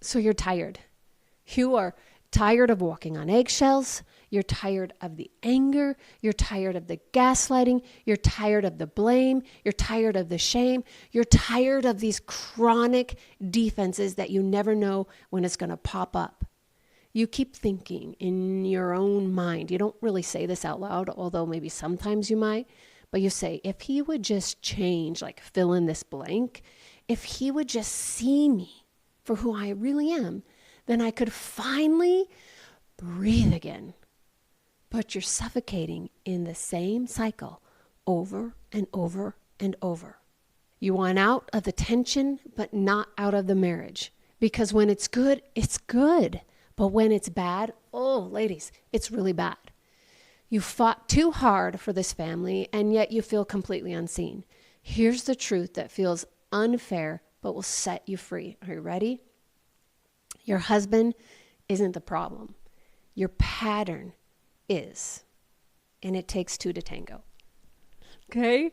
So you're tired. You are tired of walking on eggshells. You're tired of the anger. You're tired of the gaslighting. You're tired of the blame. You're tired of the shame. You're tired of these chronic defenses that you never know when it's going to pop up. You keep thinking in your own mind. You don't really say this out loud, although maybe sometimes you might, but you say, if he would just change, like fill in this blank, if he would just see me for who I really am, then I could finally breathe again. But you're suffocating in the same cycle over and over and over. You want out of the tension, but not out of the marriage. Because when it's good, it's good. But when it's bad, oh, ladies, it's really bad. You fought too hard for this family, and yet you feel completely unseen. Here's the truth that feels unfair, but will set you free. Are you ready? Your husband isn't the problem. Your pattern is. And it takes two to tango. Okay?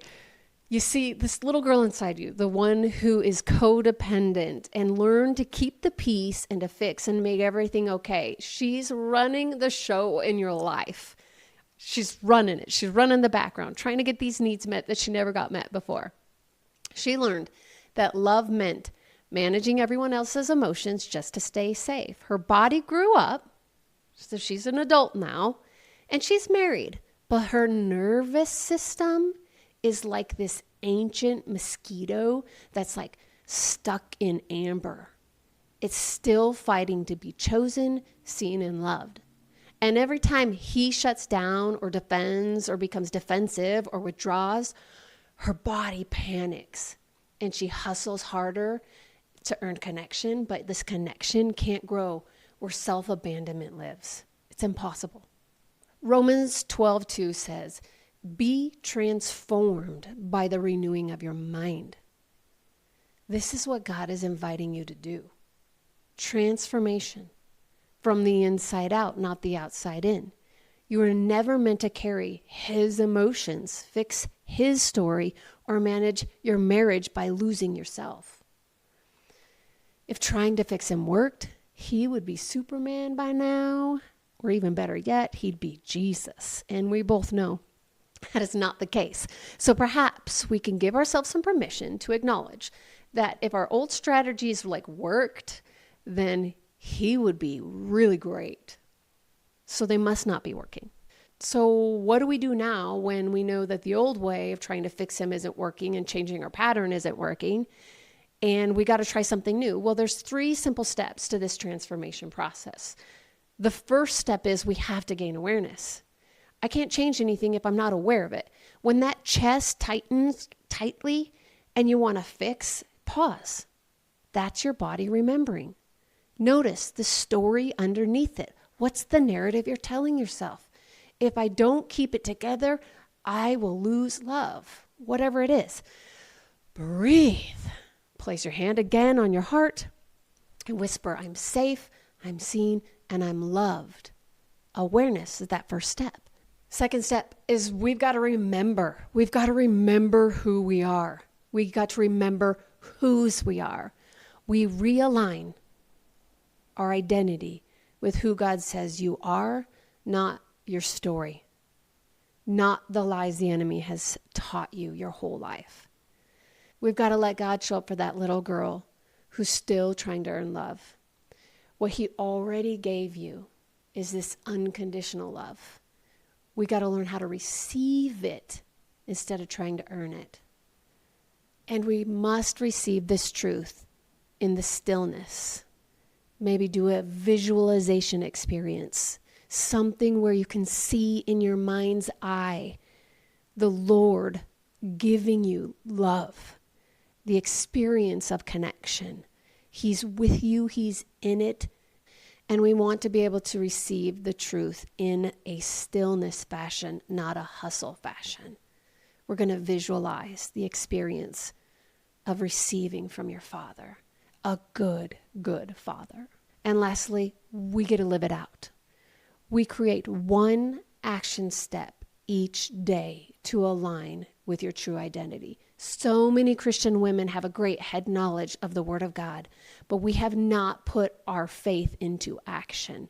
You see, this little girl inside you, the one who is codependent and learned to keep the peace and to fix and make everything okay. She's running the show in your life. She's running it. She's running the background, trying to get these needs met that she never got met before. She learned that love meant managing everyone else's emotions just to stay safe. Her body grew up, so she's an adult now, and she's married. But her nervous system is like this ancient mosquito that's like stuck in amber. It's still fighting to be chosen, seen, and loved. And every time he shuts down or defends or becomes defensive or withdraws, her body panics and she hustles harder to earn connection, but this connection can't grow where self-abandonment lives. It's impossible. Romans 12:2 says, be transformed by the renewing of your mind. This is what God is inviting you to do. Transformation from the inside out, not the outside in. You are never meant to carry his emotions, fix his story, or manage your marriage by losing yourself. If trying to fix him worked, he would be Superman by now, or even better yet, he'd be Jesus. And we both know that is not the case. So perhaps we can give ourselves some permission to acknowledge that if our old strategies worked, then he would be really great. So they must not be working. So what do we do now when we know that the old way of trying to fix him isn't working and changing our pattern isn't working? And we got to try something new. Well, there's 3 simple steps to this transformation process. The first step is we have to gain awareness. I can't change anything if I'm not aware of it. When that chest tightens tightly and you want to fix, pause. That's your body remembering. Notice the story underneath it. What's the narrative you're telling yourself? If I don't keep it together, I will lose love, whatever it is. Breathe. Place your hand again on your heart and whisper, I'm safe, I'm seen, and I'm loved. Awareness is that first step. Second step is we've got to remember. We've got to remember who we are. We got to remember whose we are. We realign our identity with who God says you are, not your story, not the lies the enemy has taught you your whole life. We've got to let God show up for that little girl who's still trying to earn love. What he already gave you is this unconditional love. We got to learn how to receive it instead of trying to earn it. And we must receive this truth in the stillness. Maybe do a visualization experience, something where you can see in your mind's eye the Lord giving you love, the experience of connection. He's with you, he's in it. And we want to be able to receive the truth in a stillness fashion, not a hustle fashion. We're going to visualize the experience of receiving from your Father, a good, good Father. And lastly, we get to live it out. We create one action step each day to align with your true identity. So many Christian women have a great head knowledge of the Word of God, but we have not put our faith into action.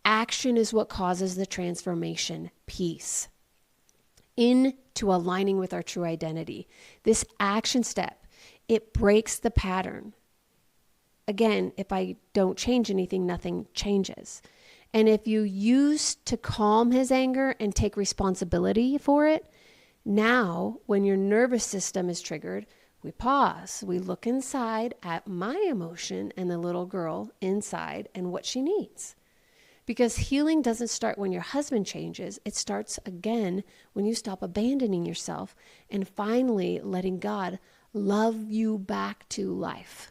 Action is what causes the transformation piece into aligning with our true identity. This action step, it breaks the pattern. Again, if I don't change anything, nothing changes. And if you use to calm his anger and take responsibility for it, now when your nervous system is triggered, we pause. We look inside at my emotion and the little girl inside and what she needs. Because healing doesn't start when your husband changes. It starts again when you stop abandoning yourself and finally letting God love you back to life.